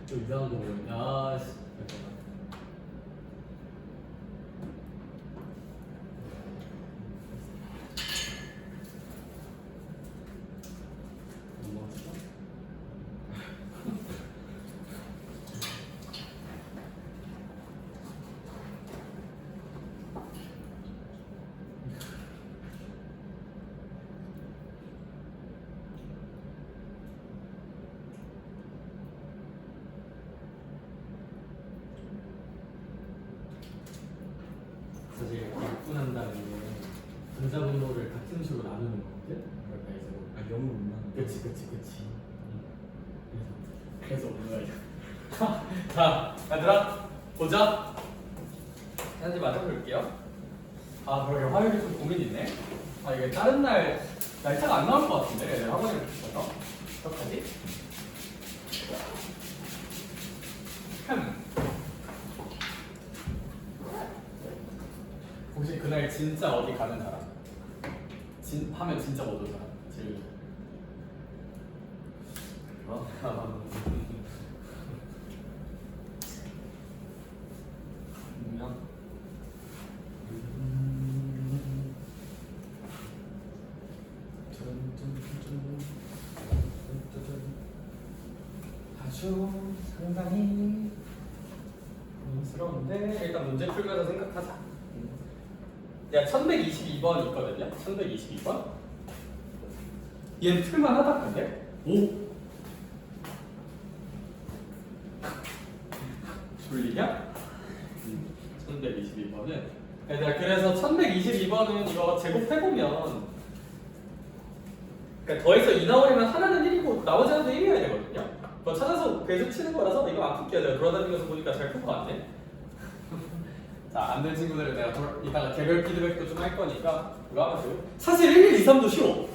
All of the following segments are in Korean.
또 이상한 거 보네. 아, 씨. 잠깐만. 사실 이렇게 약분한다는 게 분자분모를 같은 수로 나누는 거거든? 그러니까 이제 뭐 아, 0을 못 나누는 그치. 그래서 오는 거야. 자, 얘들아 보자. 현재 맞아볼게요. 아, 그러게 화요일이 좀 고민 있네. 아, 이게 다른 날 날짜가 안 나올 것 같은데 얘들 학원을 붙여서 어떡하지? 혹시 그날 진짜 어디 가는 사람? 하면 진짜 못 올 사람? 제일 분명 아주 상당히 고민스러운데 일단 문제 풀면서 생각하자. 야, 1122번 있거든요. 1122번. 얘는 풀만 하다 근데? 오! 졸리냐? 1122번은 얘들아, 그래서 1122번은 이거 제곱해보면 그러니까 더해서 2 나오려면 하나는 1이고 나머지 하나도 1이어야 되거든요. 그거 찾아서 배수 치는 거라서 이거 안 풀게요. 내가 돌아다니면서 보니까 잘 풀 것 같네. 자, 안 된 친구들은 내가 이따가 개별 피드백도 좀 할 거니까 그거 하면 돼요. 사실 1, 2, 3도 쉬워.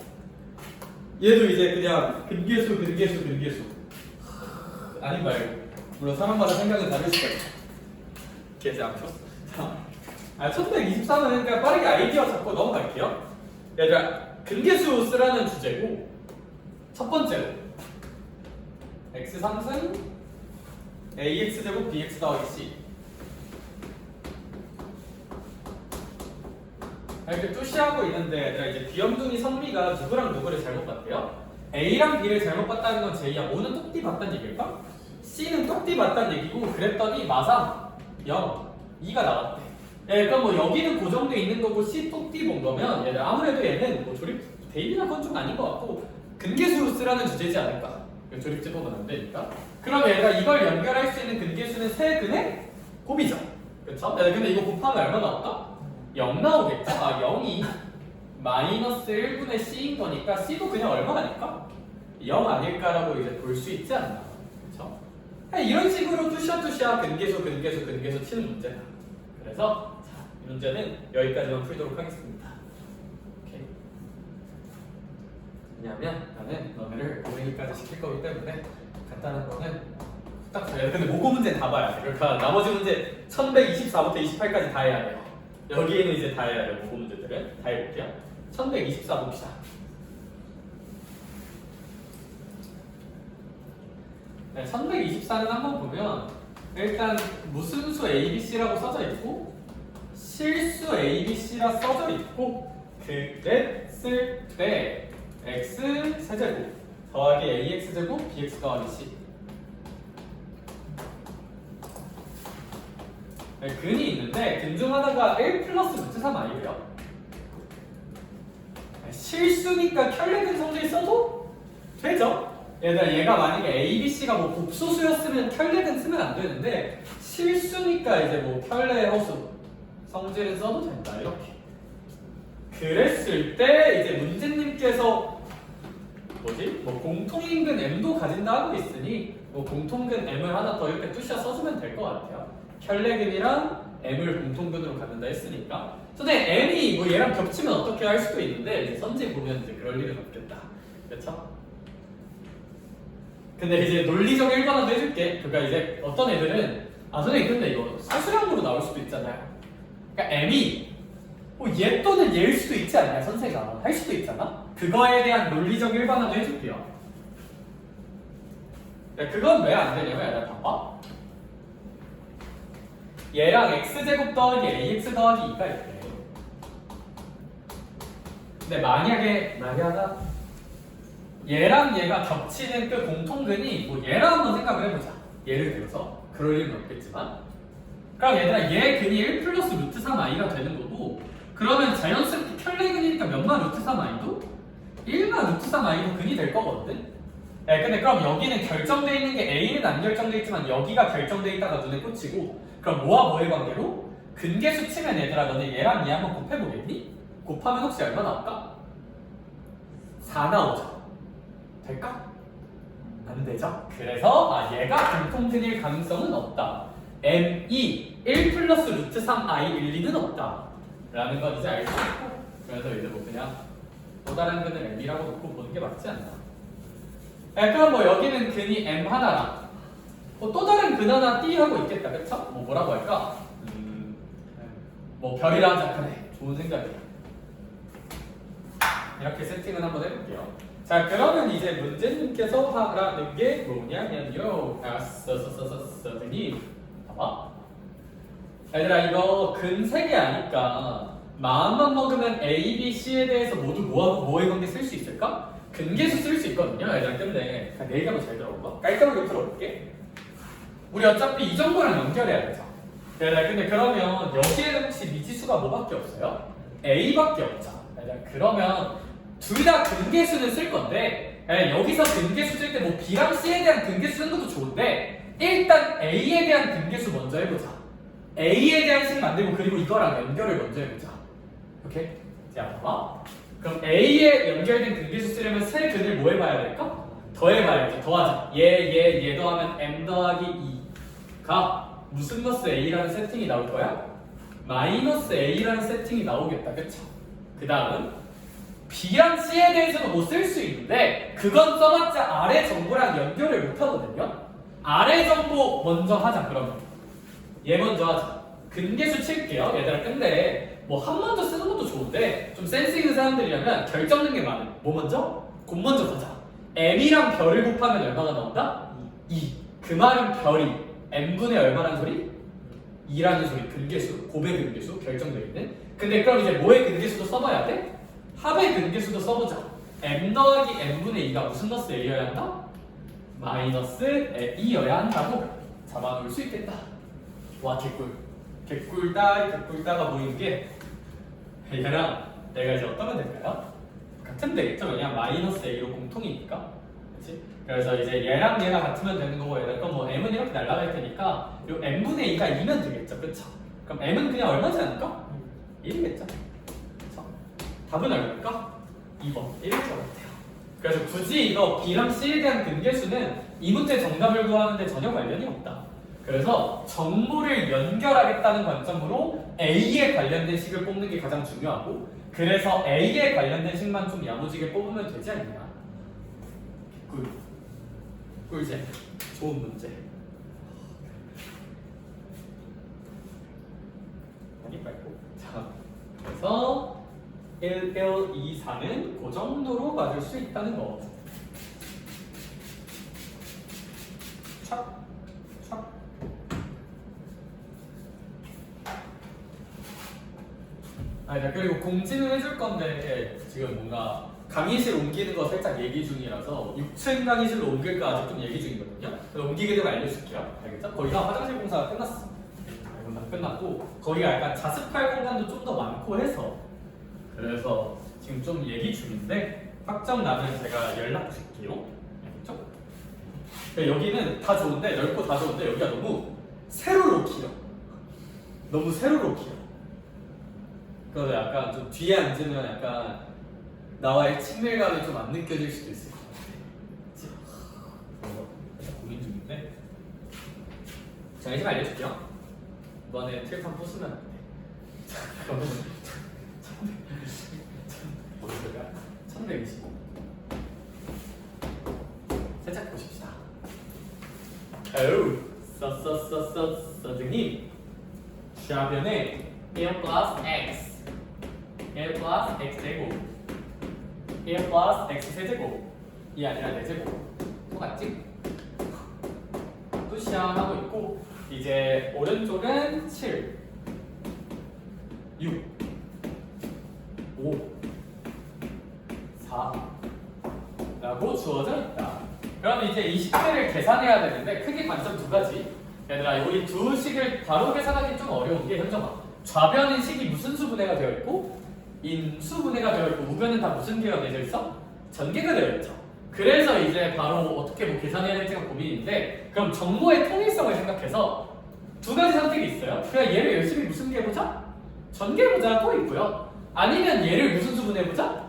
얘도 이제 그냥 근계수 아니 말고 물론 사람마다 생각은 다를 수가 있어. 개지 안 폈어. 자, 1123은 그냥 빠르게 아이디어 잡고 넘어갈게요. 얘들아, 근계수 쓰라는 주제고 첫 번째로 x 3승 ax제곱 bx 더하기 c 이렇게 뚜시하고 있는데 얘들아, 이제 귀염둥이 선미가 누구랑 누구를 잘못 봤대요? A랑 B를 잘못 봤다는 건 제이야. O는 똑띠 봤다는 얘기일까? C는 똑띠 봤다는 얘기고 그랬더니 마상 0, 2가 나왔대. 그러니까 뭐 여기는 고정돼 있는 거고 C 똑띠 본 거면 얘들 아무래도 얘는 뭐 조립 대입이나 건 좀 아닌 것 같고 근계수로 쓰라는 주제지 않을까? 조립제 보면 안 되니까. 그럼 얘가 이걸 연결할 수 있는 근계수는 세 근의 곱이죠. 그쵸? 근데 이거 곱하면 얼마 나올까? 0 나오겠죠? 아, 0이 마이너스 1분의 C인 거니까 C도 그냥 얼마 아닐까? 0 아닐까라고 이제 볼 수 있지 않나? 그쵸? 이런 식으로 뚜시야 근계수 치는 문제다. 그래서 자, 이 문제는 여기까지만 풀도록 하겠습니다. 오케이. 왜냐하면 나는 너네를 오늘까지 시킬 거기 때문에 간단한 거는 딱 줘야 돼. 근데 모고 문제는 다 봐야 돼. 그러니까 나머지 문제 1124부터 28까지 다 해야 돼요. 여기에는 이제 다 해야 돼요. 모고 문제들은 다 해볼게요. 1124 봅시다. 네, 1124는 한번 보면 일단 무슨 수 ABC라고 써져 있고 실수 ABC라 써져 있고 그랬을 때 x 세제곱 더하기 ax제곱 bx 더하기 c 네, 근이 있는데 근 중 하나가 1 플러스 루트 3 아니에요? 실수니까 켤레근 성질 써도 되죠? 얘가 만약에 A, B, C가 뭐 복소수였으면 켤레근 쓰면 안 되는데 실수니까 이제 뭐 켤레 허수 성질은 써도 된다 이렇게. 그랬을 때 이제 문제님께서 뭐 공통인근 M도 가진다 하고 있으니 뭐 공통근 M을 하나 더 이렇게 뚜셔 써주면 될 것 같아요. 켤레근이랑 M을 공통근으로 갖는다 했으니까. 근데 M이 뭐 얘랑 겹치면 어떻게 할 수도 있는데 이제 선지 보면 이제 그럴 일은 없겠다. 그렇죠? 근데 이제 논리적 일반화도 해줄게. 그러니까 이제 어떤 애들은 선생님 근데 이거 사수량으로 나올 수도 있잖아요. 그러니까 M이 얘 또는 얘일 수도 있지 않냐 선생가 할 수도 있잖아. 그거에 대한 논리적 일반화도 해줄게요. 그건 왜 안 되냐면 얘들아 봐봐. 얘랑 x제곱 더하기 ax 더하기 2가 있대. 근데 만약에 얘랑 얘가 겹치는 그 공통근이 뭐 얘랑 한번 생각을 해보자. 예를 들어서 그럴 일은 없겠지만 그럼 얘들아 얘 근이 1 플러스 루트 3i가 되는 거고 그러면 자연스럽게 켤레근이니까 몇만 루트 3i도 1만 루트 3i도 근이 될 거거든. 네, 근데 그럼 여기는 결정돼 있는 게 a는 안 결정돼 있지만 여기가 결정돼 있다가 눈에 꽂히고 그럼 뭐와 뭐의 관계로? 근계수 치면 얘들아 너네 얘랑 얘 한번 곱해보겠니? 곱하면 혹시 얼마 나올까? 4 나오죠. 될까? 안 되죠. 그래서 얘가 공통근일 가능성은 없다. m2 1 플러스 루트 3i 1, 2는 없다 라는 건 이제 알 수 있고 그래서 이제 뭐 그냥 또 다른 근을 m이라고 놓고 보는 게 맞지 않나. 그럼 뭐 여기는 근이 m 하나랑 또 다른 근 하나 t 하고 있겠다. 그쵸? 뭐라고 할까? 뭐 별이라 하자. 그래 좋은 생각이야. 이렇게 세팅을 한번 해볼게요. 자 그러면 이제 문제님께서 하라는 게 뭐냐면요. 선생님 봐봐. 얘들아 이거 근 3개 아니까 마음만 먹으면 A, B, C에 대해서 모두 뭐의 관계 쓸 수 있을까? 근계수 쓸 수 있거든요. 얘들아 근데 내 얘기 한번 잘 들어봐. 깔끔하게 들어볼게. 우리 어차피 이 정도랑 연결해야 되죠. 얘들아 근데 그러면 여기에는 혹시 미지수가 뭐밖에 없어요? A밖에 없죠. 얘들아 그러면 둘 다 근계수는 쓸 건데 여기서 근계수 쓸 때 뭐 B랑 C에 대한 근계수 쓰는 것도 좋은데 일단 A에 대한 근계수 먼저 해보자. A에 대한 식 만들고 그리고 이거랑 연결을 먼저 해보자. 오케이? 자 봐봐. 그럼 A에 연결된 근계수 쓰려면 세 근을 뭐 해봐야 될까? 더해봐야지. 더하자. 얘 더하면 M 더하기 2가 무슨 마스 A라는 세팅이 나올 거야? 마이너스 A라는 세팅이 나오겠다. 그쵸? 그 다음은 B랑 C에 대해서는 뭐 쓸 수 있는데 그건 써봤자 아래 정보랑 연결을 못하거든요. 아래 정보 먼저 하자. 그러면 얘 먼저 하자. 근계수 칠게요. 얘들아 근데 뭐 한 먼저 쓰는 것도 좋은데 좀 센스 있는 사람들이라면 결정된 게 많은 뭐 먼저? 곱 먼저 가자. M이랑 별을 곱하면 얼마가 나온다? 2. 그 말은 별이 M분의 얼마라는 소리? 2라는 소리. 근계수, 곱의 근계수 결정되어 있는. 근데 그럼 이제 뭐의 근계수도 써봐야 돼? 합의 근계수도 써보자. M 더하기 M분의 2가 무슨 마스 A여야 한다? 마이너스 2여야 한다고 잡아놓을 수 있겠다. 와 개꿀다가 보이는 게 얘랑 내가 이제 어떠면 될까요? 같으면 되겠죠? 왜냐면 마이너스 A로 공통이니까. 그치? 그래서 이제 얘랑 얘가 같으면 되는 거고 얘랑 뭐 M은 이렇게 날아갈 테니까 요 M분의 2가 2면 되겠죠? 그쵸? 그럼 M은 그냥 얼마지 않을까? 1이겠죠? 그쵸? 답은 얼마일까? 2번 1일 것 같아요. 그래서 굳이 이거 B랑 C에 대한 근계수는 이 문제 정답을 구하는데 전혀 관련이 없다. 그래서 정보를 연결하겠다는 관점으로 A에 관련된 식을 뽑는 게 가장 중요하고 그래서 A에 관련된 식만 좀 야무지게 뽑으면 되지 않냐. 꿀잼. 좋은 문제. 많이 빨고. 자, 그래서 1, 2, 4는 그 정도로 맞을 수 있다는 거. 촥. 그리고 공지는 해줄 건데 지금 뭔가 강의실 옮기는 거 살짝 얘기 중이라서 6층 강의실로 옮길까 아직 좀 얘기 중이거든요. 그래서 옮기게 되면 알려줄게요. 알겠죠? 거기가 화장실 공사가 끝났어. 이건 다 끝났고 거기가 약간 자습할 공간도 좀 더 많고 해서 그래서 지금 좀 얘기 중인데 확정 나면 제가 연락 드릴게요. 알겠죠? 여기는 다 좋은데 넓고 다 좋은데 여기가 너무 세로로 길어. 그래서 약간 좀 뒤에 앉으면 약간 나와의 친밀감이 좀 안 느껴질 수도 있을 것 같아. 그치? 그래서 고민 중인데 자 이제 알려줄게요. 이번에 틀판 부수면 안 돼. 그러면 1125 살짝 보십시다. 아유 선생님 좌변에 1 플러스 x 1 플러스 x제곱 1 플러스 x 세제곱 이 아니라 4제곱 똑같지? 표시하고 있고 이제 오른쪽은 7, 6, 5, 4 라고 주어져 있다. 그럼 이제 이 식들을 계산해야 되는데 크게 관점 두 가지. 얘들아 우리 두 식을 바로 계산하기 좀 어려운 게 현정아 좌변은 식이 무슨 수분해가 되어 있고 인수분해가 되어 있고 우변은 다 무슨 계가 되어 있어? 전개가 되어 있죠. 그래서 이제 바로 어떻게 뭐 계산해야 될지가 고민인데 그럼 정모의 통일성을 생각해서 두 가지 선택이 있어요. 그냥 얘를 열심히 무슨 계 보자? 전개 보자 또 있고요. 아니면 얘를 무슨 수분해 보자?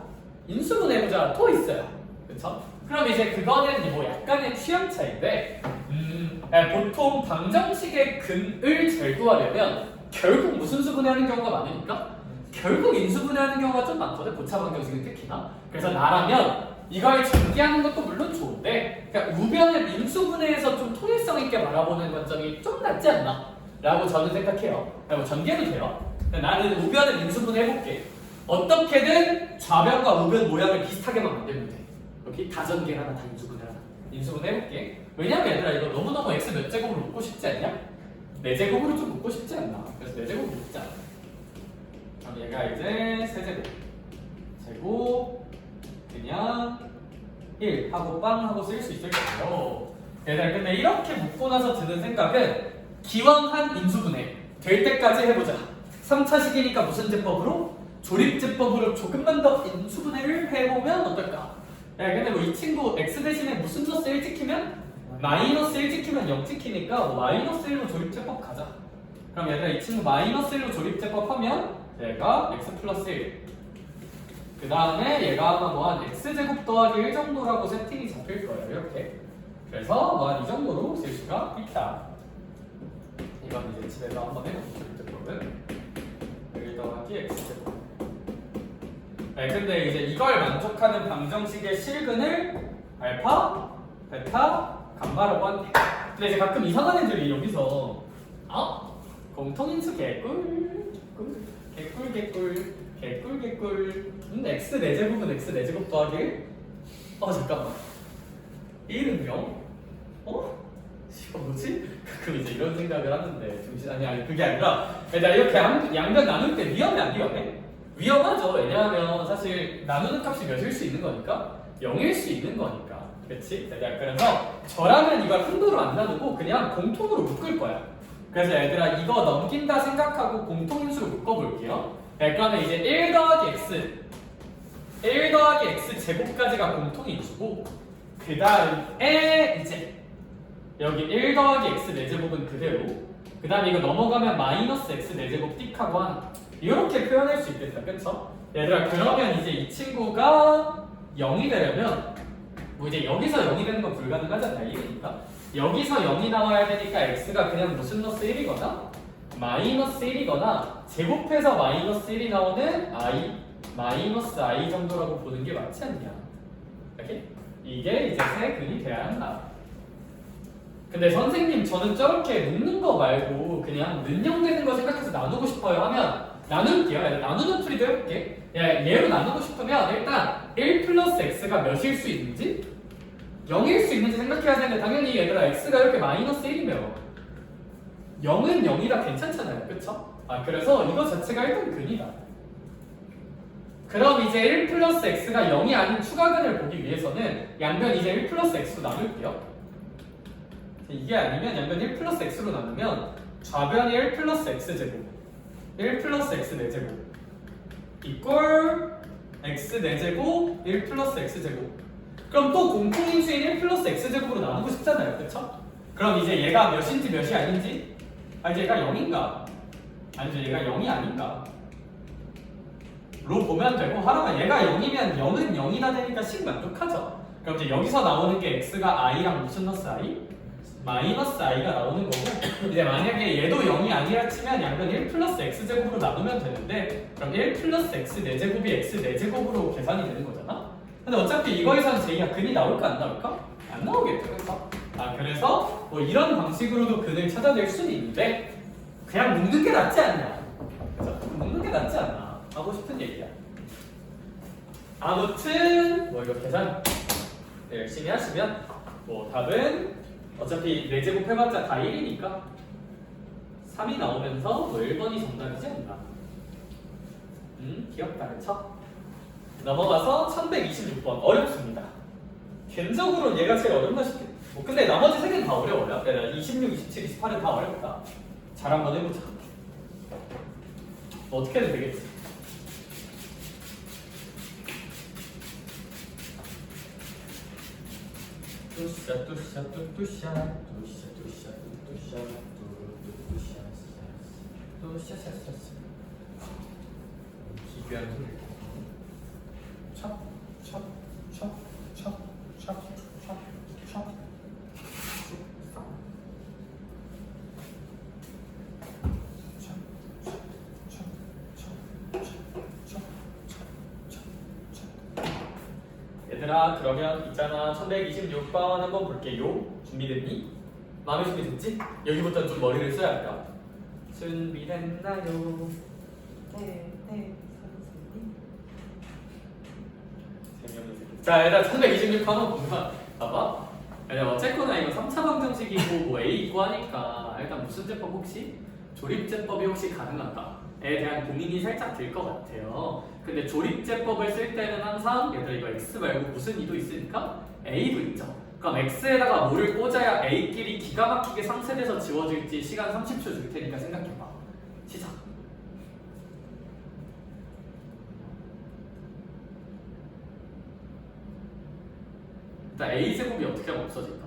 인수분해 보자 또 있어요. 그렇죠? 그럼 이제 그거는 뭐 약간의 취향 차이인데 보통 방정식의 근을 제구하려면 결국 무슨 수분해하는 경우가 많으니까 결국 인수분해하는 경우가 좀 많거든. 고차 방정식은 특히나. 그래서 나라면 이걸 전개하는 것도 물론 좋은데 그러니까 우변을 인수분해해서 좀 통일성 있게 바라보는 관점이 좀 낫지 않나 라고 저는 생각해요. 뭐 전개도 돼요. 나는 우변을 인수분해 해볼게. 어떻게든 좌변과 우변 모양을 비슷하게만 만들면 돼. 여기 다 전개를 하나 다 인수분해를 하나 인수분해 해볼게. 왜냐면 얘들아 이거 너무너무 x 몇 제곱으로 묶고 싶지 않냐? 4제곱으로 좀 묶고 싶지 않나? 그래서 4제곱 묶자. 그럼 얘가 이제 3제곱 제곱 그냥 1 하고 빵 하고 쓸 수 있을 거예요. 얘들아 근데 이렇게 묶고 나서 드는 생각은 기왕 한 인수분해 될 때까지 해보자. 3차식이니까 무슨 제법으로? 조립제법으로 조금만 더 인수분해를 해보면 어떨까? 야 근데 뭐 이 친구 x 대신에 무슨 플러스 1 찍히면? 마이너스 1 찍히면 0 찍히니까 마이너스 1로 조립제법 가자. 그럼 얘들아 이 친구 마이너스 1로 조립제법 하면 얘가 x 플러스 1 그 다음에 얘가 아마 뭐 한 x제곱 더하기 1 정도라고 세팅이 잡힐 거예요. 이렇게. 그래서 뭐 한 이 정도로 쓸 수가 있다. 이건 이제 집에서 한번 해보죠. 조립제법은 1 더하기 x제곱. 네, 근데 이제 이걸 만족하는 방정식의 실근을 알파, 베타, 감마라고 한대. 근데 이제 가끔 이상한 애들이 여기서 공통인수 개꿀, 개꿀. x 4제곱은 x 4제곱 더하기 1? 잠깐만. 1은 0? 이거 뭐지? 가끔 이제 이런 생각을 하는데 아니 그게 아니라 나 이렇게 양변 나눌 때 위험해 안 위험해? 위험하죠. 왜냐하면 사실 나누는 값이 몇일 수 있는 거니까 0일 수 있는 거니까. 그렇지? 그래서 저라면 이걸 한도로 안 나누고 그냥 공통으로 묶을 거야. 그래서 얘들아 이거 넘긴다 생각하고 공통인수로 묶어볼게요. 그러면 이제 1 더하기 x 제곱까지가 공통인수고 그 다음에 이제 여기 1 더하기 x 4제곱은 그대로 그 다음에 이거 넘어가면 마이너스 x 4제곱 띡하고 이렇게 표현할 수 있겠다. 그쵸? 얘들아 그러면 이제 이 친구가 0이 되려면 뭐 이제 여기서 0이 되는 건 불가능하잖아. 이니까 여기서 0이 나와야 되니까 x가 그냥 무슨 플러스 1이거나 마이너스 1이거나 제곱해서 마이너스 1이 나오는 i 마이너스 i 정도라고 보는 게 맞지 않냐. 이렇게? 이게 이제 세 근이 돼야 한다. 근데 선생님 저는 저렇게 묶는 거 말고 그냥 는영되는 거 생각해서 나누고 싶어요 하면 나눌게요. 나누는 풀이도 해볼게. 얘로 나누고 싶으면 일단 1 플러스 x가 몇일 수 있는지 0일 수 있는지 생각해야 되는데 당연히 얘들아 x가 이렇게 마이너스 1이면 0은 0이라 괜찮잖아요. 그쵸? 그래서 이거 자체가 일단 근이다. 그럼 이제 1 플러스 x가 0이 아닌 추가근을 보기 위해서는 양변 이제 1 플러스 x로 나눌게요. 이게 아니면 양변 1 플러스 x로 나누면 좌변이 1 플러스 x제곱 1 플러스 x 4제곱 이꼴 x 4제곱 1 플러스 x제곱. 그럼 또 공통인수인 1 플러스 x제곱으로 나누고 싶잖아요. 그쵸? 그럼 이제 얘가 몇인지 몇이 아닌지 이제 얘가 0인가 아니죠 얘가 0이 아닌가 로 보면 되고 하나만 얘가 0이면 0은 0이나 되니까 식 만족하죠. 그럼 이제 여기서 나오는 게 x가 i랑 무슨 플러스 i? 마이너스 i가 나오는 거고 이제 만약에 얘도 0이 아니라 치면 양변 1 플러스 x제곱으로 나누면 되는데 그럼 1 플러스 x 4제곱이 x 4제곱으로 계산이 되는 거잖아? 근데 어차피 이거에선 제2가 근이 나올까 안 나올까? 안 나오겠죠. 그래서 그래서 뭐 이런 방식으로도 근을 찾아낼 수는 있는데 그냥 묶는 게 낫지 않냐. 그래서 묶는 게 낫지 않나 하고 싶은 얘기야. 아무튼 뭐 이거 계산 열심히 하시면 뭐 답은 어차피 4제곱 해봤자 다 1이니까 3이 나오면서 뭐 1번이 정답이지 않나? 귀엽다 그쵸? 넘어가서 1126번 어렵습니다. 개인적으로는 얘가 제일 어렵나 싶겠. 뭐 근데 나머지 3개는 다 어려워요. 26, 27, 28은 다 어렵다. 잘 한번 해보자. 뭐 어떻게 해도 되겠지. 뚜샤 뚜샤 뚜뚜샤 뚜샤 뚜샤 뚜뚜샤 뚜뚜샤 뚜샤샤샤 기괴한 소리. 얘들아 그러면 있잖아 1126번 한번 볼게요. 준비됐니? 마음의 준비됐지? 여기부터는 좀 머리를 써야 할까? 준비됐나요? 네 선생님. 자 일단 1126번 한번 보면 봐봐. 왜냐면 어쨌거나 이거 3차 방정식이고 뭐 A 있고 하니까 일단 무슨 제법 혹시? 조립제법이 혹시 가능한가에 대한 고민이 살짝 들 것 같아요. 근데 조립제법을 쓸 때는 항상 얘들아 이거 X 말고 무슨 2도 있으니까 A도 있죠. 그럼 X에다가 뭐를 꽂아야 A끼리 기가 막히게 상쇄돼서 지워질지 시간 30초 줄 테니까 생각해봐. 시작. 일단 A제곱이 어떻게 하면 없어질까?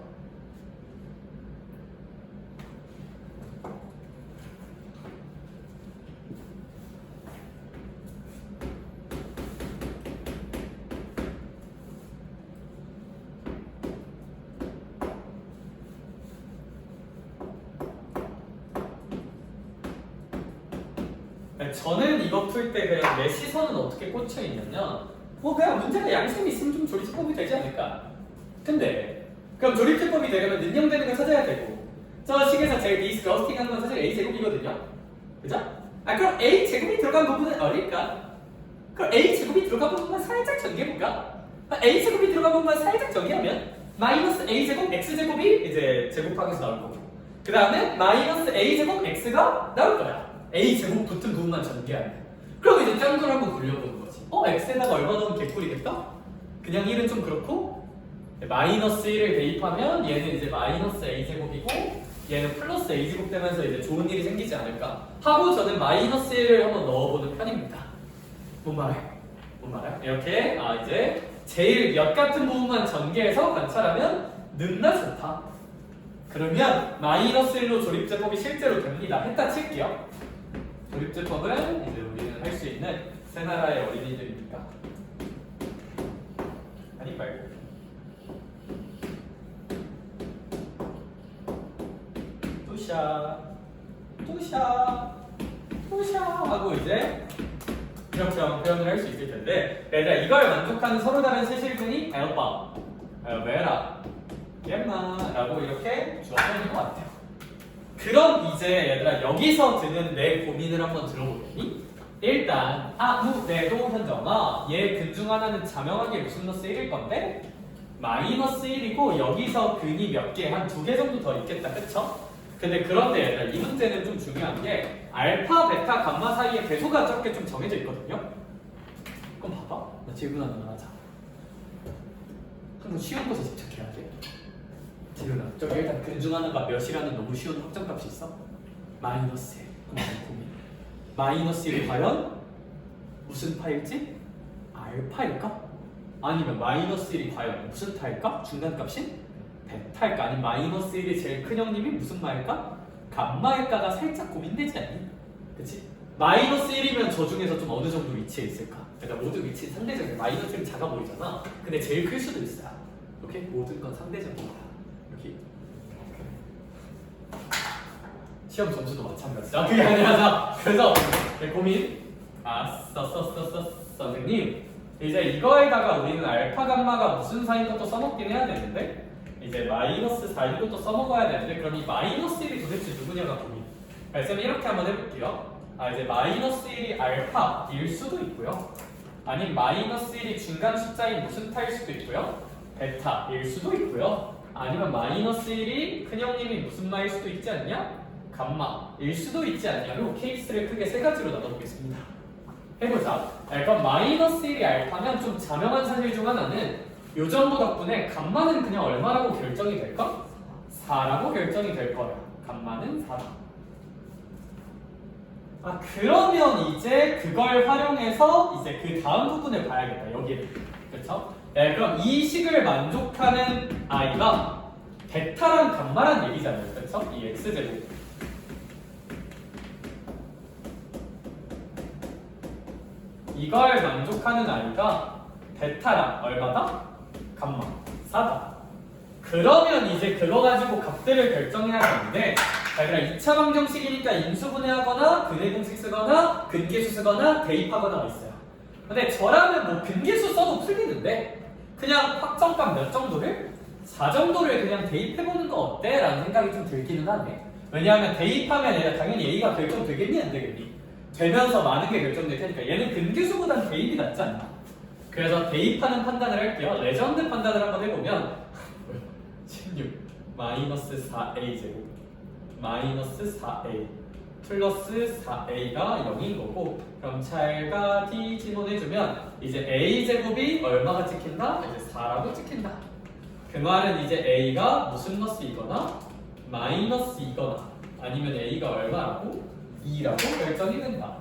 저는 이거 풀 때 그냥 내 시선은 어떻게 꽂혀 있냐면 뭐 그냥 문제가 양심이 있으면 좀 조립제법이 되지 않을까? 근데 그럼 조립제법이 되려면 능용되는 걸 찾아야 되고 저 식에서 제일 디스커스팅한 건 사실 A제곱이거든요? 그죠? 그럼 A제곱이 들어간 부분은 어딜까? 그럼 A제곱이 들어간 부분만 살짝 정리해볼까? A제곱이 들어간 부분만 살짝 정리하면 마이너스 A제곱 X제곱이 이제 제곱하기에서 나올 거고 그 다음에 마이너스 A제곱 X가 나올 거야. A제곱 붙은 부분만 전개하면 그럼 이제 짱돌 한번 굴려보는 거지. X에다가 얼마 넣으면 개꿀이겠다? 그냥 1은 좀 그렇고 마이너스 1을 대입하면 얘는 이제 마이너스 A제곱이고 얘는 플러스 A제곱 되면서 이제 좋은 일이 생기지 않을까 하고 저는 마이너스 1을 한번 넣어보는 편입니다. 뭔 말해? 뭔 말해? 이렇게 이제 제일 몇 같은 부분만 전개해서 관찰하면 는나 좋다. 그러면 마이너스 1로 조립제법이 실제로 됩니다. 했다 칠게요. 조립제법은 이제 우리는 할 수 있는 세 나라의 어린이들이니까 아니 말고 뚜샤 하고 이제 이렇게 표현을 할 수 있을 텐데 얘들아 이걸 만족하는 서로 다른 세실근이 엘바, 메라, 엠마 라고 이렇게 주어져 있는 것 같아요. 그럼 이제 얘들아 여기서 드는 내 고민을 한번 들어보겠니? 일단 아무래도 현정아 얘 근 중 하나는 자명하게 무슨 넣스 1일 건데 마이너스 1이고 여기서 근이 몇 개, 한 2개 정도 더 있겠다 그쵸? 근데 그런데 얘들아 이 문제는 좀 중요한 게 알파, 베타, 감마 사이에 배수가 적게 좀 정해져 있거든요? 그럼 봐봐 나 질문 하나만 하자. 항상 쉬운 것에 집착해야 돼. 지훈아, 저기 일단 근 중 하나가 몇이라는 너무 쉬운 확정값이 있어? 마이너스 1. 그럼 고민. 마이너스 1이 과연 무슨 파일지? 알파일까? 아니면 마이너스 1이 과연 무슨 타일까? 중간값인? 베타일까? 아니면 마이너스 1이 제일 큰 형님이 무슨 마일까? 감마일까가 살짝 고민되지 않니? 그치? 마이너스 1이면 저 중에서 좀 어느 정도 위치에 있을까? 그러니까 모든 위치 상대적인 마이너스 1은 작아 보이잖아. 근데 제일 클 수도 있어요. 오케이? 모든 건 상대적이다. 이렇게 시험 점수도 마찬가지다. 그게 아니라 그래서 고민 선생님 이제 이거에다가 우리는 알파 감마가 무슨 사이인 것도 써먹긴 해야 되는데 이제 마이너스 4인 것도 써먹어야 되는데 그럼 이 마이너스 1이 도대체 누구냐가 고민. 그래서 이렇게 한번 해볼게요. 이제 마이너스 1이 알파일 수도 있고요. 아니면 마이너스 1이 중간 숫자인 무슨 타일 수도 있고요. 베타일 수도 있고요. 아니면 마이너스 1이 큰형님이 무슨 마일 수도 있지 않냐? 감마일 수도 있지 않냐로 케이스를 크게 세 가지로 나눠보겠습니다. 해보자. 그럼 마이너스 1이 알파면 좀 자명한 사실 중 하나는 요 정도 덕분에 감마는 그냥 얼마라고 결정이 될까? 4라고 결정이 될 거야. 감마는 4다. 그러면 이제 그걸 활용해서 이제 그 다음 부분을 봐야겠다. 여기를. 그렇죠? 네, 그럼 이 식을 만족하는 아이가 베타랑 감마란 얘기잖아요. 그렇죠? 이 x제곱. 이걸 만족하는 아이가 베타랑 얼마다? 감마 4다. 그러면 이제 그거 가지고 값들을 결정해야 하는데, 얘들아 2차 방정식이니까 인수분해하거나 근해공식 쓰거나 근계수 쓰거나 대입하거나가 있어요. 근데 저라면 뭐 근계수 써도 풀리는데 그냥 확정값 몇 정도를? 4 정도를 그냥 대입해보는 거 어때? 라는 생각이 좀 들기는 하네. 왜냐하면 대입하면 얘가 당연히 A가 결정되겠니 안 되겠니? 되면서 많은 게 결정될 테니까 얘는 근계수보단 대입이 낫지 않나? 그래서 대입하는 판단을 할게요. 레전드 판단을 한번 해보면 16 마이너스 4a 제곱 마이너스 4a 플러스 4a가 0인 거고, 그럼 찰가 t 지문해주면 이제 a 제곱이 얼마가 찍힌다? 이제 4라고 찍힌다. 그 말은 이제 a가 무슨 너스이거나 마이너스이거나 아니면 a가 얼마라고? 2라고 결정이 된다.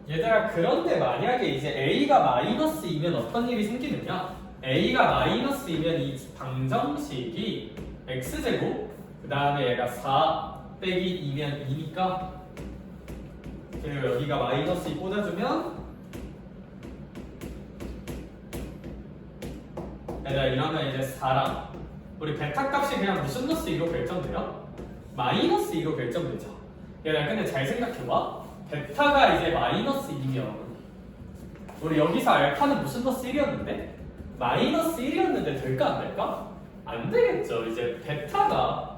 얘들아, 그런데 만약에 이제 a가 마이너스이면 어떤 일이 생기느냐? a가 마이너스이면 이 방정식이 x제곱 그 다음에 얘가 4 빼기 2면 2니까, 그리고 여기가 마이너스 2 꽂아주면 얘들아 이러면 이제 4랑 우리 베타 값이 그냥 무슨 너스 2로 결정돼요? 마이너스 2로 결정되죠. 얘들아 근데 잘 생각해봐. 베타가 이제 마이너스 2면 우리 여기서 알파는 무슨 너스 1이었는데? 마이너스 1이었는데 될까 안 될까? 안 되겠죠. 이제 베타가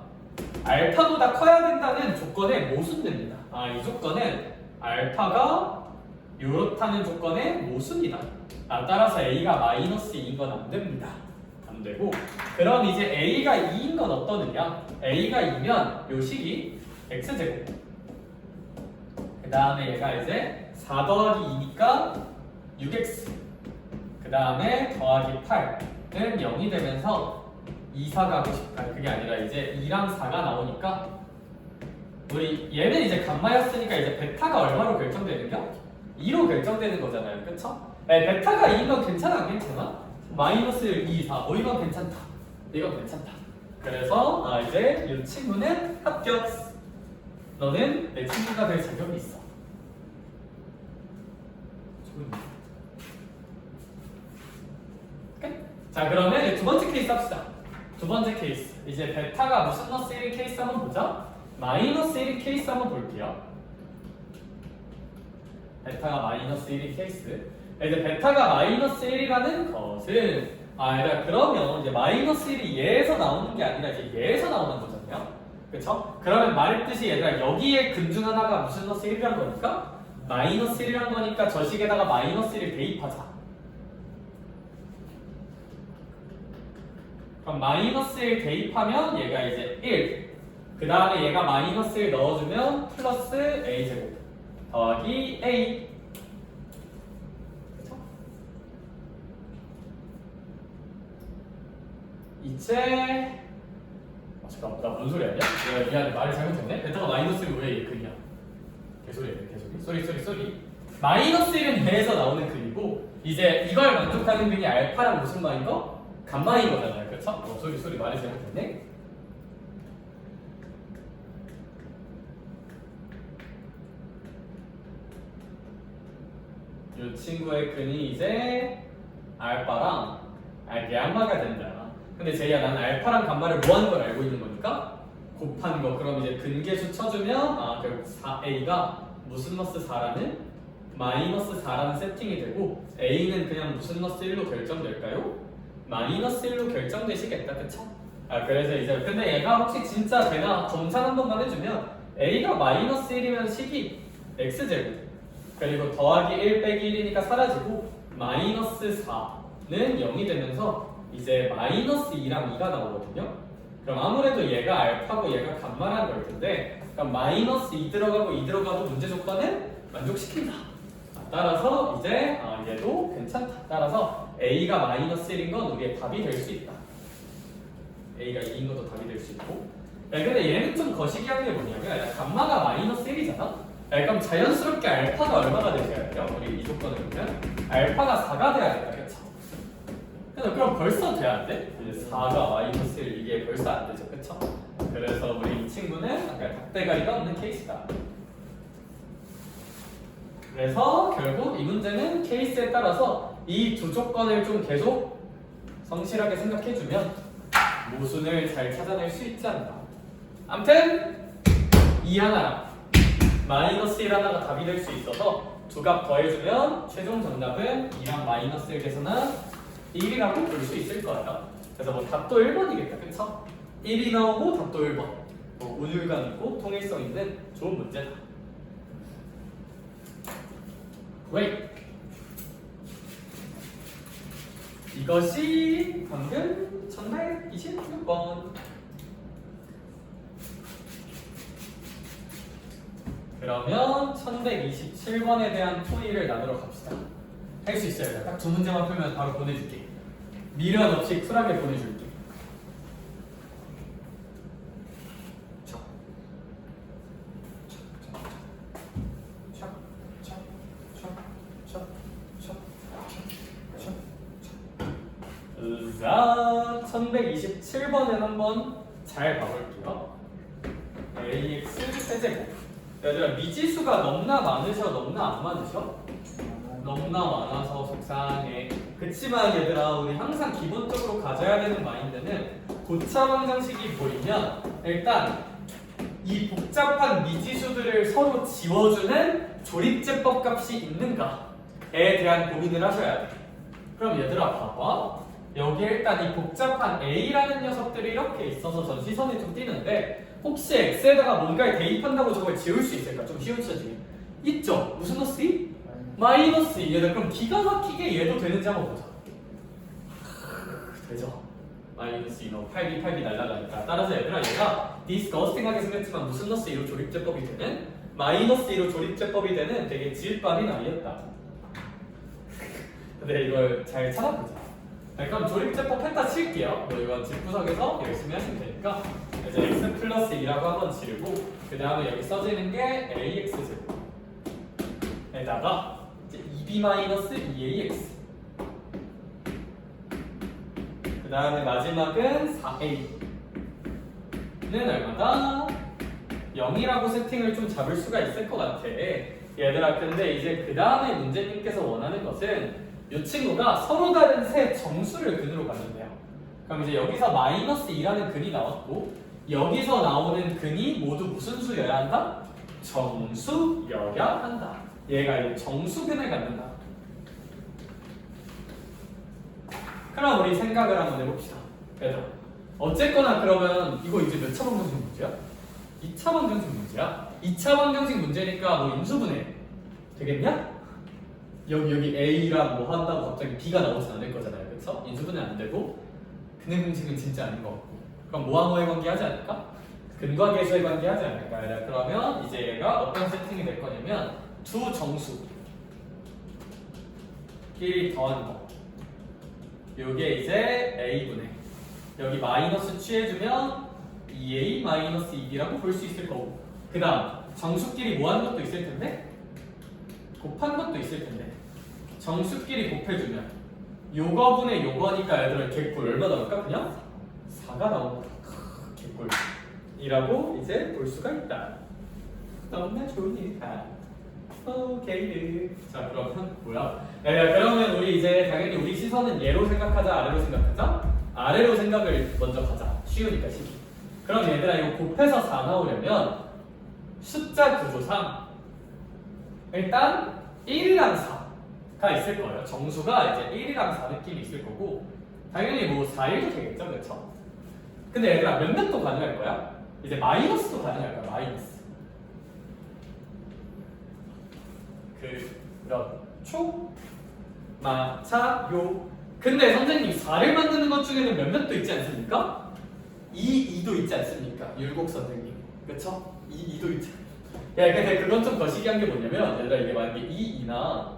알파보다 커야 된다는 조건에 모순됩니다. 이 조건은 알파가 요렇다는 조건에 모순이다. 따라서 A가 마이너스 2인 건 안 됩니다. 안 되고, 그럼 이제 A가 2인 건 어떠느냐? A가 2면 요 식이 X제곱 그 다음에 얘가 이제 4 더하기 2니까 6X 그 다음에 더하기 8은 0이 되면서 2, 4가 98. 그게 아니라 이제 2랑 4가 나오니까 우리 얘는 이제 감마였으니까 이제 베타가 얼마로 결정되는겨? 2로 결정되는 거잖아요. 그쵸? 네, 베타가 2인 건 괜찮아 안 괜찮아? 마이너스 1, 2, 4 이건 괜찮다. 이건 괜찮다. 그래서 이제 이 친구는 합격. 너는 내 친구가 될 자격이 있어. 자, 그러면 두 번째 케이스 합시다. 두 번째 케이스. 이제 베타가 무슨 너스 1 케이스 한번 보자. 마이너스 1 케이스 한번 볼게요. 베타가 마이너스 1인 케이스. 이제 베타가 마이너스 1이라는 것은 그러면 이제 마이너스 1이 얘에서 나오는 게 아니라 이제 얘에서 나오는 거잖아요. 그쵸? 그러면 말했듯이 얘들아 여기에 근 중 하나가 무슨 너스 1이란 거니까 마이너스 1이란 거니까 저 식에다가 마이너스 1을 대입하자. 그럼 마이너스 1 대입하면 얘가 이제 1. 그 다음에 얘가 마이너스 1 넣어주면 플러스 a제곱 더하기 a. 그쵸? 이제 잠깐만, 나 뭔 소리 하냐? 내가 미안해, 말을 잘못했네. 베타가 마이너스 1은 왜 근이야? 개소리야, 개소리. 쏘리. 마이너스 1은 얘에서 나오는 근이고, 이제 이걸 만족하는 근이 알파랑 무슨 말인 거? 감마인 거잖아요. 그쵸? 쏘리, 말을 잘못했네. 이 친구의 근이 이제 알파랑 양마가 된다. 근데 제이야 나는 알파랑 감마를 뭐 하는 걸 알고 있는 거니까 곱한 거. 그럼 이제 근계수 쳐주면 결국 4a가 무슨 너스 4라는 마이너스 4라는 세팅이 되고, a는 그냥 무슨 너스 1로 결정될까요? 마이너스 1로 결정되시겠다. 그쵸? 그래서 이제 근데 얘가 혹시 진짜 제가 검사 한 번만 해주면 a가 마이너스 1이면 식이 x제곱 그리고 더하기 1 빼기 1이니까 사라지고 마이너스 4 0이 되면서 이제 마이너스 2랑 2가 나오거든요. 그럼 아무래도 얘가 알파고 얘가 감마라는 걸 텐데, 그럼 마이너스 2 들어가고 2 들어가도 문제 조건은 만족시킨다. 따라서 이제 얘도 괜찮다. 따라서 A가 마이너스 1인 건 우리의 답이 될 수 있다. A가 2인 것도 답이 될 수 있고. 근데 얘는 좀 거시기한 게 뭐냐면 감마가 마이너스 1이잖아? 그럼 자연스럽게 알파가 얼마가 되셔야 돼요? 우리 이 조건을 보면 알파가 4가 돼야 된다. 그쵸? 그럼 벌써 돼야 돼? 이제 4가 마이너스 1 이게 벌써 안 되죠. 그쵸? 그래서 우리 이 친구는 아까 닭대가리가 없는 케이스다. 그래서 결국 이 문제는 케이스에 따라서 이 두 조건을 좀 계속 성실하게 생각해주면 모순을 잘 찾아낼 수 있지 않나. 아무튼 2 하나랑 마이너스 1 하나가 답이 될 수 있어서 두 값 더해주면 최종 정답은 2랑 마이너스 1 계산한 1이라고 볼 수 있을 거예요. 그래서 뭐 답도 1번이겠다. 그쵸? 1이 나오고 답도 1번. 뭐 운율감 있고 통일성 있는 좋은 문제다. Great. 이것이 방금 1126번. 그러면 1127번에 대한 토의를 나누러 갑시다. 할 수 있어요. 딱 두 문제만 풀면 바로 보내줄게. 미련 없이 쿨하게 보내줄게. 자, 1127번을 한번 잘 봐볼게요. ax 세제곱. 얘들아, 미지수가 너무나 많으셔? 너무나 안 많으셔? 너무나 많아서 속상해. 그치만 얘들아, 우리 항상 기본적으로 가져야 되는 마인드는 고차 방정식이 보이면 일단 이 복잡한 미지수들을 서로 지워주는 조립제법 값이 있는가에 대한 고민을 하셔야 돼. 그럼 얘들아 봐봐. 여기에 일단 이 복잡한 A라는 녀석들이 이렇게 있어서 전 시선이 좀 띄는데 혹시 X에다가 뭔가를 대입한다고 저걸 지울 수 있을까? 좀 쉬운 처지 있죠? 무슨 넣스 2? 마이너스 2. 얘들 그럼 기가 막히게 얘도 되는지 한번 보자. 되죠? 마이너스 2 너 8B 날라가니까. 따라서 얘들아 얘가 디스커스팅하게 생겼지만 무슨 넣스 2로 조립제법이 되는 마이너스 2로 조립제법이 되는 되게 지읒반인 아이였다. 근데 이걸 잘 찾아보자. 그럼 조립제법 했다 칠게요. 뭐 이건 집구석에서 열심히 하시면 되니까 이제 x 플러스 2라고 한번 지르고 그 다음에 여기 써지는 게 ax 제곱에다가 이제 2b 마이너스 2ax 그 다음에 마지막은 4a는 얼마다? 0이라고 세팅을 좀 잡을 수가 있을 것 같아. 얘들아 근데 이제 그 다음에 문제님께서 원하는 것은 이 친구가 서로 다른 세 정수를 근으로 갖는데요. 그럼 이제 여기서 마이너스 2라는 근이 나왔고 여기서 나오는 근이 모두 무슨 수여야 한다? 정수여야 한다. 얘가 이제 정수근을 갖는다. 그럼 우리 생각을 한번 해봅시다. 얘들아 어쨌거나 그러면 이거 이제 몇 차 방정식 문제야? 2차 방정식 문제야? 2차 방정식 문제니까 뭐 인수분해 되겠냐? 여기 A랑 뭐 한다고 갑자기 B가 나오진 않을 거잖아요. 그쵸? 인수분해 안 되고 근해 공식은 진짜 아닌 것 같고 그럼 뭐와 뭐의 관계 하지 않을까? 근과 계수의 관계 하지 않을까? 그러면 이제 얘가 어떤 세팅이 될 거냐면 두 정수 끼리 더한 거 요게 이제 A분의 여기 마이너스 취해주면 2A 마이너스 2B라고 볼 수 있을 거고 그 다음 정수끼리 뭐 한 것도 있을 텐데 곱한 것도 있을 텐데 정수끼리 곱해주면 요거분의 요거니까 얘들아 개꿀 얼마 나올까? 그냥 4가 나온다. 개꿀이라고 이제 볼 수가 있다. 너무나 좋은 일이다. 오케이. 자 그러면 뭐야? 그러면 우리 이제 당연히 우리 시선은 얘로 생각하자 아래로 생각하자? 아래로 생각을 먼저 가자. 쉬우니까 시기. 그럼 얘들아 이거 곱해서 4 나오려면 숫자 구조상 일단 1이랑 4가 있을 거예요. 정수가 이제 1이랑 4 느낌이 있을 거고 당연히 뭐 4일도 되겠죠, 그렇죠? 근데 얘들아 몇몇도 가능할 거야? 이제 마이너스도 가능할 거야, 마이너스. 그렇죠? 마차요 근데 선생님 4를 만드는 것 중에는 몇몇도 있지 않습니까? 2도 있지 않습니까? 율곡 선생님. 그쵸? 2도 있지. 야, 근데 그건 좀 거시기한 게 뭐냐면 얘들아 이게 만약에 2나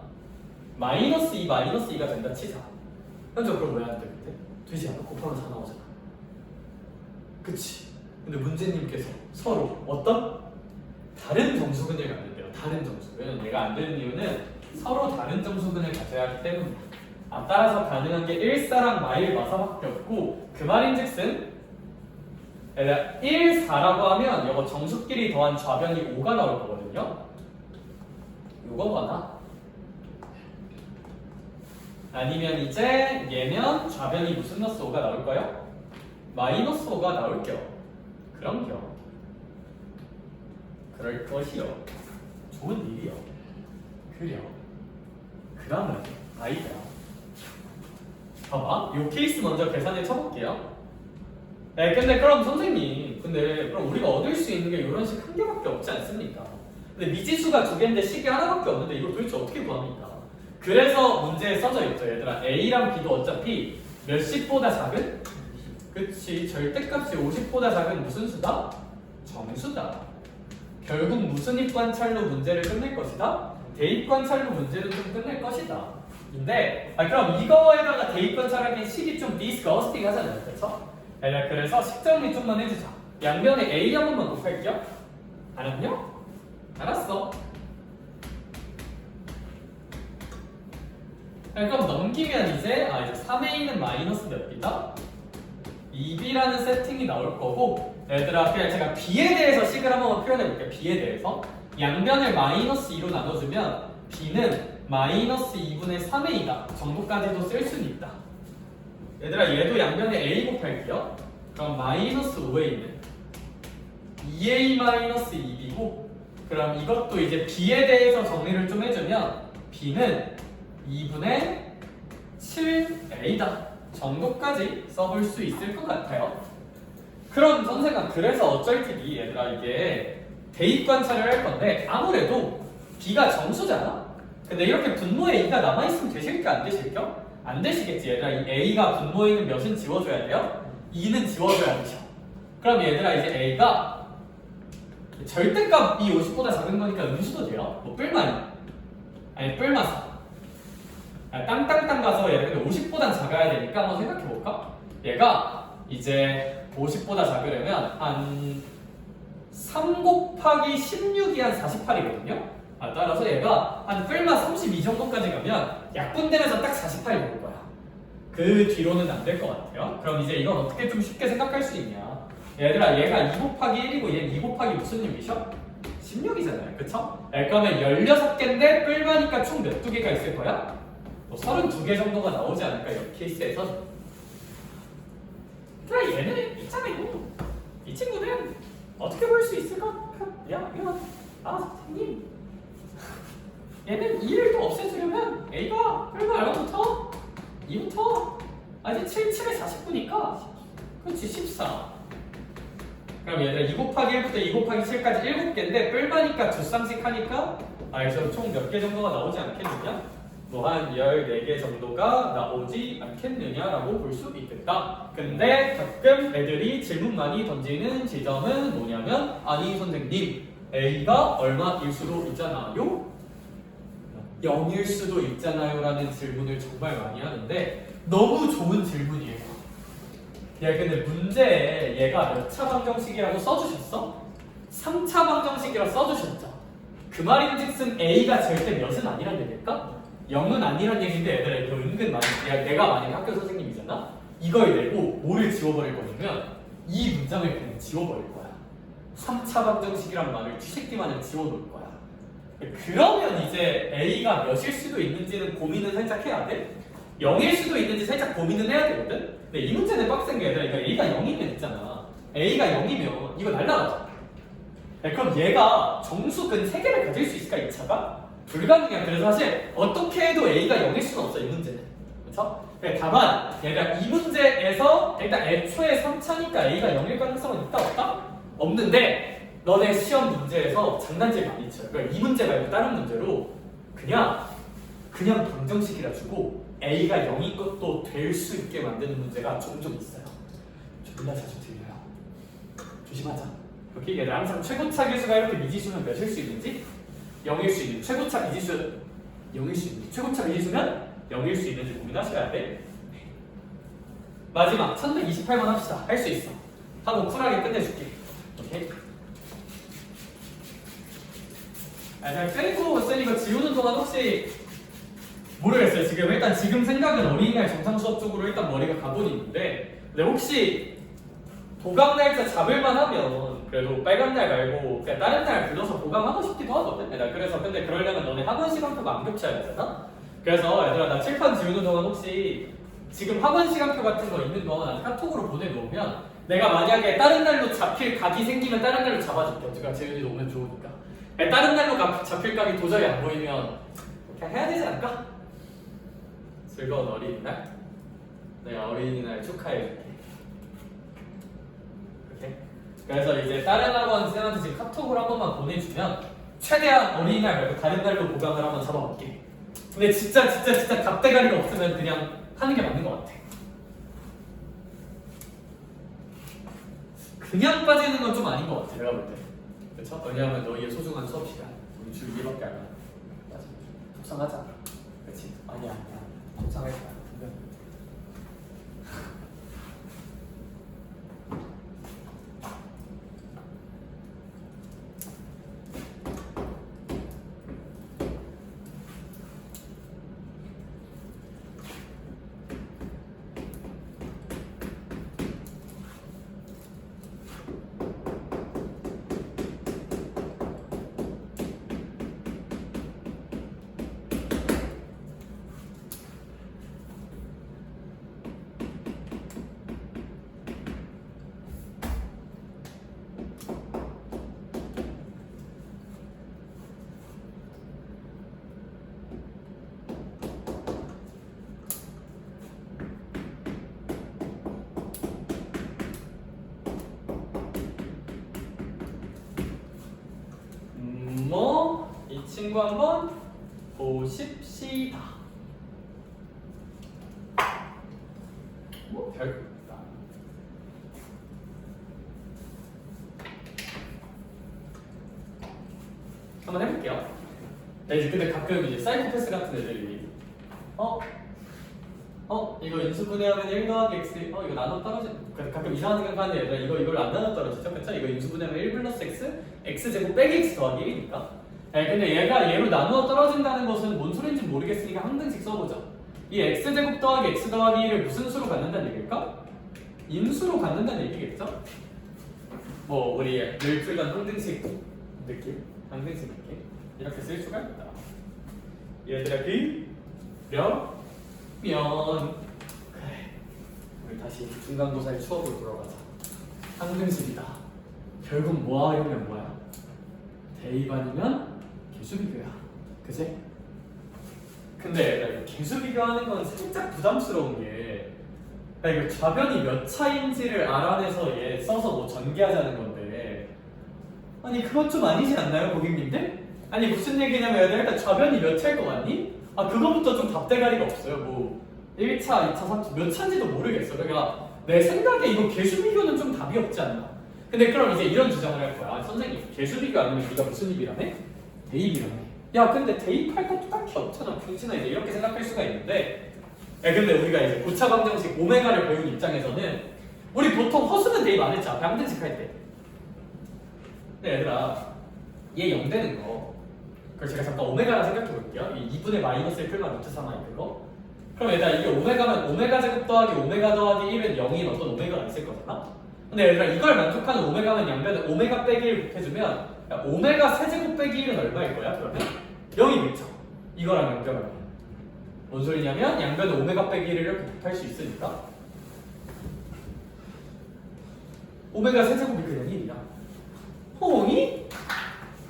마이너스 2가 된다 치자. 현재 그럼 왜 안 돼? 그때? 되지 않아? 곱하면 4 나오잖아. 그치? 근데 문제님께서 서로 어떤? 다른 정수근을 갖는데요. 다른 정수근. 얘가 안 되는 이유는 서로 다른 정수근을 가져야 하기 때문입니다. 따라서 가능한 게 1,4랑 마일 마사밖에 없고 그 말인즉슨 1, 4라고 하면 이거 정수끼리 더한 좌변이 5가 나올 거거든요. 요거거나 아니면 이제 얘면 좌변이 무슨 너스 5가 나올까요? 마이너스 5가 나올게요. 그럼요. 그럴 것이요. 좋은 일이요. 그려. 그 다음은 아이다. 봐봐. 요 케이스 먼저 계산해 쳐볼게요. 네, 근데 그럼 선생님, 근데 그럼 우리가 얻을 수 있는 게 이런 식 한 개밖에 없지 않습니까? 근데 미지수가 2개인데 식이 하나밖에 없는데 이걸 도대체 어떻게 구합니까? 그래서 문제에 써져 있죠, 얘들아. A랑 B도 어차피 몇십보다 작은? 그치, 절대값이 50보다 작은 무슨 수다? 정수다. 결국 무슨 입관찰로 문제를 끝낼 것이다? 대입관찰로 문제를 좀 끝낼 것이다. 근데 그럼 이거에다가 대입관찰하기엔 식이 좀 디스커스팅 하잖아요, 그렇죠? 그래서 식 정리 좀만 해주자. 양변에 A 한 번만 곱할게요. 알았냐? 알았어. 그럼 넘기면 이제 3A는 마이너스 몇 B다? 2B라는 세팅이 나올 거고, 얘들아 그냥 제가 B에 대해서 식을 한번 표현해 볼게요. B에 대해서 양변을 마이너스 2로 나눠주면 B는 마이너스 2분의 3A다 정도까지도 쓸 수는 있다. 얘들아 얘도 양변에 A 곱할게요. 그럼 마이너스 5A는 2A 마이너스 2B고, 그럼 이것도 이제 B에 대해서 정리를 좀 해주면 B는 2분의 7A다 정도까지 써볼 수 있을 것 같아요. 그럼 선생아 그래서 어쩔 TV 얘들아 이게 대입 관찰을 할 건데 아무래도 B가 정수잖아? 근데 이렇게 분모에 2가 남아있으면 되실까 안 되실까? 안 되시겠지. 얘들아 이 A가 분모에 있는 몇은 지워줘야 돼요? 2는 지워줘야 되죠. 그럼 얘들아 이제 A가 절대값 B 50보다 작은 거니까 음수도 돼요. 뭐 뿔만이 아니 뿔마사 땅땅땅 가서 얘가 50보단 작아야 되니까 한번 생각해볼까? 얘가 이제 50보다 작으려면 한 3 곱하기 16이 한 48이거든요? 따라서 얘가 한 뿔마 32 정도까지 가면 약분되면서 딱 48이 올 거야. 그 뒤로는 안 될 것 같아요. 그럼 이제 이건 어떻게 좀 쉽게 생각할 수 있냐? 얘들아 얘가 2 곱하기 1이고 얘는 2 곱하기 무슨 6이셔? 16이잖아요. 그쵸? 그러면 16개인데 뿔마니까 총 몇 두 개가 있을 거야? 뭐 32개 정도가 나오지 않을까? 이 케이스에서. 그래 얘는 있잖아 이거. 이 친구는 어떻게 볼 수 있을까? 야 이거 선생님 얘는 2를 또 없애주려면 A가 뿔마 얼마부터? 2부터 이제 7, 7에 49니까 그렇지 14. 그럼 얘들아 2 곱하기 1부터 2 곱하기 7까지 7개인데 뿔마니까 두 쌍씩 하니까 여기서 총 몇 개 정도가 나오지 않겠느냐? 뭐 한 14개 정도가 나오지 않겠느냐라고 볼 수 있겠다. 근데 가끔 애들이 질문 많이 던지는 지점은 뭐냐면 아니 선생님 A가 얼마일 수도 있잖아요? 0일 수도 있잖아요 라는 질문을 정말 많이 하는데 너무 좋은 질문이에요. 야 근데 문제에 얘가 몇 차 방정식이라고 써주셨어? 3차 방정식이라고 써주셨죠? 그 말인즉슨 A가 절대 몇은 아니란 얘기일까? 0은 아니란 얘기인데 얘들아 이거 은근 많이 내가 만약에 학교 선생님이잖아? 이걸 내고 뭐를 지워버릴 거냐면 이 문장을 그냥 지워버릴 거야. 3차 방정식이란 말을 쥐새끼마냥 지워놓을 거야. 그러면 이제 A가 몇일 수도 있는지는 고민을 살짝 해야 돼. 0일 수도 있는지 살짝 고민은 해야 되거든? 근데 이 문제는 빡센 게 얘들아 A가 0이면 있잖아. A가 0이면 이거 날라가잖아. 그럼 얘가 정수근 3개를 가질 수 있을까 2차가? 불가능해. 그래서 사실 어떻게 해도 A가 0일 수는 없어 이 문제는. 그렇죠? 다만 얘가 이 문제에서 일단 애초에 3차니까 A가 0일 가능성은 있다 없다? 없는데 너네 시험 문제에서 장난질 많이 쳐요. 그러니까 이 문제 말고 다른 문제로 그냥 방정식이라 주고 A가 0인 것도 될 수 있게 만드는 문제가 종종 있어요. 존나 자주 들려요. 조심하자. 오케이? 얘들 항상 최고차 계수가 이렇게 미지수면 몇일 수 있는지 0일 수 있는 최고차 미지수 0일 수 있는지 최고차 미지수면 0일 수 있는지 고민하셔야 돼. 마지막 1128번 합시다. 할 수 있어. 하고 쿨하게 끝내줄게. 오케이? 잘 끊고 쌤 이거 지우는 동안 혹시 모르겠어요. 지금 생각은 어린이날 정상 수업 쪽으로 일단 머리가 가보니 있는데, 근데 혹시 보강 날짜 잡을만 하면 그래도 빨간 날 말고 그냥 다른 날 불러서 보강하고 싶기도 하거든. 그래서 근데 그러려면 너네 학원 시간표가 안 겹쳐야 되잖아. 그래서 얘들아 나 칠판 지우는 동안 혹시 지금 학원 시간표 같은 거 있는 거 카톡으로 보내놓으면 내가 만약에 다른 날로 잡힐 각이 생기면 다른 날로 잡아줄게. 어차피 재윤이도 오면 좋으니까. 다른 날로 잡힐 각이 도저히 안 보이면 그냥 해야 되지 않을까? 즐거운 어린이날? 내가 어린이날 축하해줄게. 오케이? 그래서 이제 다른 학원 쌤한테 지금 카톡을 한 번만 보내주면 최대한 어린이날 말고 다른 날로 보강을 한번 잡아볼게. 근데 진짜 갑대가리가 없으면 그냥 하는 게 맞는 것 같아. 그냥 빠지는 건 좀 아닌 것 같아, 내가 볼 때. 그쵸? 왜냐하면 너희의 소중한 수업 시간 우리 주 2밖에 안 해. 맞아. 속상하잖아. 그치? 아니야. 속상할 거야. 이 친구 한번 보십시다. 뭐 별거 없다. 한번 해볼게요. 이제 근데 가끔 이제 사이코패스 같은 애들이 이거 인수분해하면 1 더하기 x 이거 나눠 떨어지 가끔 이상한 생각하는 애들 이걸 안 나눠 떨어지죠? 그쵸? 이거 인수분해하면 1 플러스 x x제곱 빼기 x 더하기 1이니까. 근데 얘가 얘로 나누어 떨어진다는 것은 뭔 소리인지 모르겠으니까 한 등씩 써보자. 이 x제곱 더하기 x 더하기 1을 무슨 수로 갖는다는 얘기일까? 인수로 갖는다는 얘기겠죠? 뭐 우리 늘 풀던 한 등식 느낌? 한 등식 느낌? 이렇게 쓸 수가 있다. 얘들아 그러면 그래 우리 다시 중간고사의 추억으로 돌아가자. 한 등식이다. 결국 뭐 하려면 뭐야? 대입아니면 개수비교야. 그치? 근데 개수비교하는 건 살짝 부담스러운 게 이거 좌변이 몇 차인지를 알아내서 얘 써서 뭐 전개하자는 건데 아니 그건 좀 아니지 않나요 고객님들? 아니 무슨 얘기냐면 얘들 일단 좌변이 몇 차일 것 같니? 그거부터 좀 답대가리가 없어요. 뭐 1차, 2차, 3차 몇 차인지도 모르겠어. 그러니까 내 생각에 이거 개수비교는 좀 답이 없지 않나? 근데 그럼 이제 이런 주장을 할 거야. 선생님 개수비교 아니면 네가 무슨 입이라네? 대입이라네. 야 근데 대입할 것도 딱히 없잖아. 병신아 이제 이렇게 생각할 수가 있는데 근데 우리가 이제 고차 방정식 오메가를 배운 입장에서는 우리 보통 허수는 대입 안 했잖아. 방정식 할 때. 근데 얘들아 얘 0 되는 거 그걸 제가 잠깐 오메가라 생각해 볼게요. 이 2분의 마이너스 1 풀만 루트 3이 그거. 그럼 얘들아 이게 오메가면 오메가 제곱 더하기 오메가 더하기 1은 0인 어떤 오메가가 있을 거잖아. 근데 얘들아 이걸 만족하는 오메가면 양변에 오메가 빼기 1 곱해주면 오메가 세제곱 빼기 1은 얼마일 거야? 그러면 0이겠죠. 이거랑 연결하면 뭔 소리냐면 양변에 오메가 빼기 1을 이렇게 곱할 수 있으니까 오메가 세제곱이 그냥 1이야. 호응이?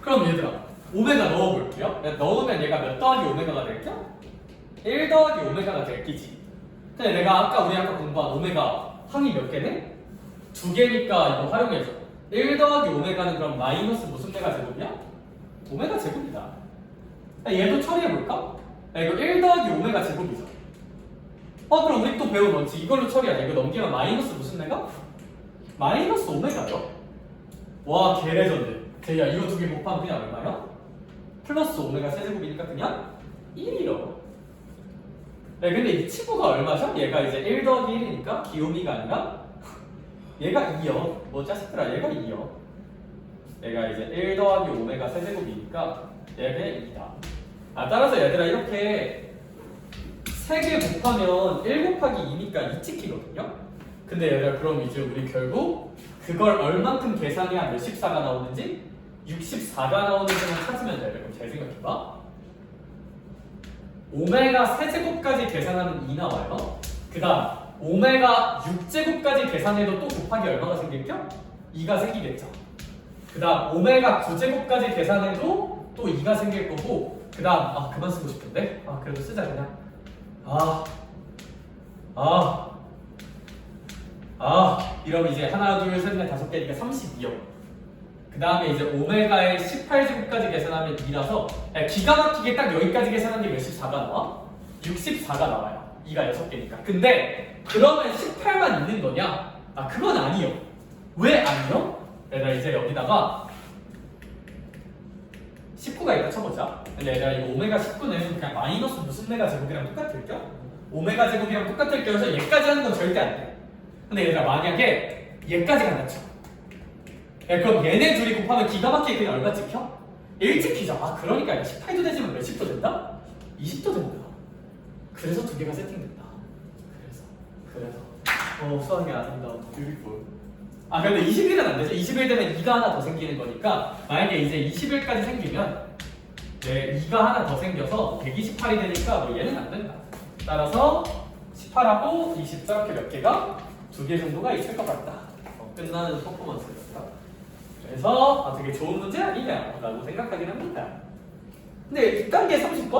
그럼 얘들아 오메가 넣어볼게요. 넣으면 얘가 몇 더하기 오메가가 될게요? 1 더하기 오메가가 될 끼지. 근데 내가 우리 아까 공부한 오메가 항이 몇 개네? 2개니까 이거 활용해줘. 1 더하기 오메가는 그럼 마이너스 무슨 메가 제곱이야? 오메가 제곱이다. 얘도 처리해볼까? 이거 1 더하기 오메가 제곱이죠. 그럼 우리 또 배운 원칙 이걸로 처리하자. 이거 넘기면 마이너스 무슨 내가? 마이너스 오메가요? 와 개레전드. 제이야 이거 두 개 곱하면 그냥 얼마야? 플러스 오메가 세제곱이니까 그냥 1이요. 네, 근데 이 친구가 얼마죠? 얘가 이제 1 더하기 1이니까 기호미가 아니라 얘가 2요. 뭐 자식들아 얘가 2요. 얘가 이제 1 더하기 오메가 세제곱이니까 얘가 2다. 따라서 얘들아 이렇게 3개 곱하면 1 곱하기 2니까 2 찍히거든요. 근데 얘들아 그럼 이제 우리 결국 그걸 얼만큼 계산해야 몇 14가 나오는지 64가 나오는지만 찾으면 돼. 그럼 잘 생각해봐. 오메가 세제곱까지 계산하면 2 나와요. 그 다음 오메가 6제곱까지 계산해도 또 곱하기 얼마가 생길겨? 2가 생기겠죠. 그 다음 오메가 9제곱까지 계산해도 또 2가 생길 거고 그 다음 그만 쓰고 싶은데? 그래도 쓰자 그냥. 이러면 이제 하나 둘 셋 넷 다섯 개니까 32요. 그 다음에 이제 오메가의 18제곱까지 계산하면 2라서 기가 막히게 딱 여기까지 계산한 게 몇십 4가 나와? 64가 나와요. 2가 6개니까. 근데 그러면 18만 있는 거냐? 그건 아니요. 왜 아니요? 얘들아 이제 여기다가 19가 있다 쳐보자. 근데 얘들아 이거 오메가 19는 그냥 마이너스 무슨 메가 제곱이랑 똑같을겨? 오메가 제곱이랑 똑같을겨. 그래서 얘까지 하는 건 절대 안 돼. 근데 얘들아 만약에 얘까지 간다 쳐. 그럼 얘네 둘이 곱하면 기가 막히게 그냥 얼마 찍혀? 1 찍히죠. 그러니까 18도 되지만 몇십도 된다? 20도 된다. 그래서 두 개가 세팅된다. 그래서 수학이 아름다운 뷰티풀. 근데 21은 안 되죠. 21 되면 2가 하나 더 생기는 거니까 만약에 이제 21까지 생기면 2가 하나 더 생겨서 128이 되니까 얘는 안 된다. 따라서 18하고 20 저렇게 몇 개가 2개 정도가 있을 것 같다. 끝나는 퍼포먼스였다. 그래서 되게 좋은 문제 아니냐라고 생각하긴 합니다. 근데 6단계 30번?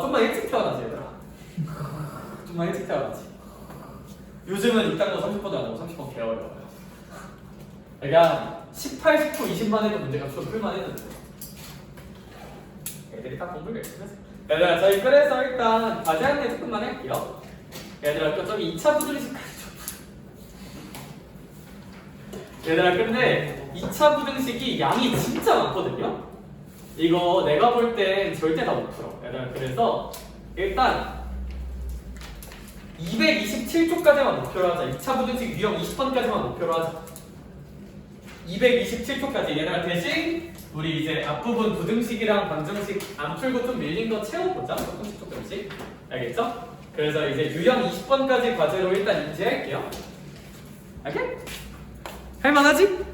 좀만 일찍 태어나지 얘들아. 좀만 일찍 태어나지. 요즘은 6단계 30번도 안 하고 30번 개 어려워요. 그러니까 18, 19, 20만 해도 문제가 좀 풀만 했는데 애들이 딱 공부를 열심히 했어요. 얘들아 저희 그래서 일단 과제 안내 조금만 할게요. 얘들아 또 저기 2차 부등식까지 얘들아 근데 2차 부등식이 양이 진짜 많거든요? 이거 내가 볼 땐 절대 다 못 풀어. 얘들아 그래서 일단 227쪽까지만 목표로 하자. 2차 부등식 유형 20번까지만 목표로 하자. 227쪽까지. 얘들아 대신 우리 이제 앞부분 부등식이랑 방정식 안 풀고 좀 밀린 거 채워보자. 조금씩. 알겠죠? 그래서 이제 유형 20번까지 과제로 일단 인지할게요. 알겠? 할만하지?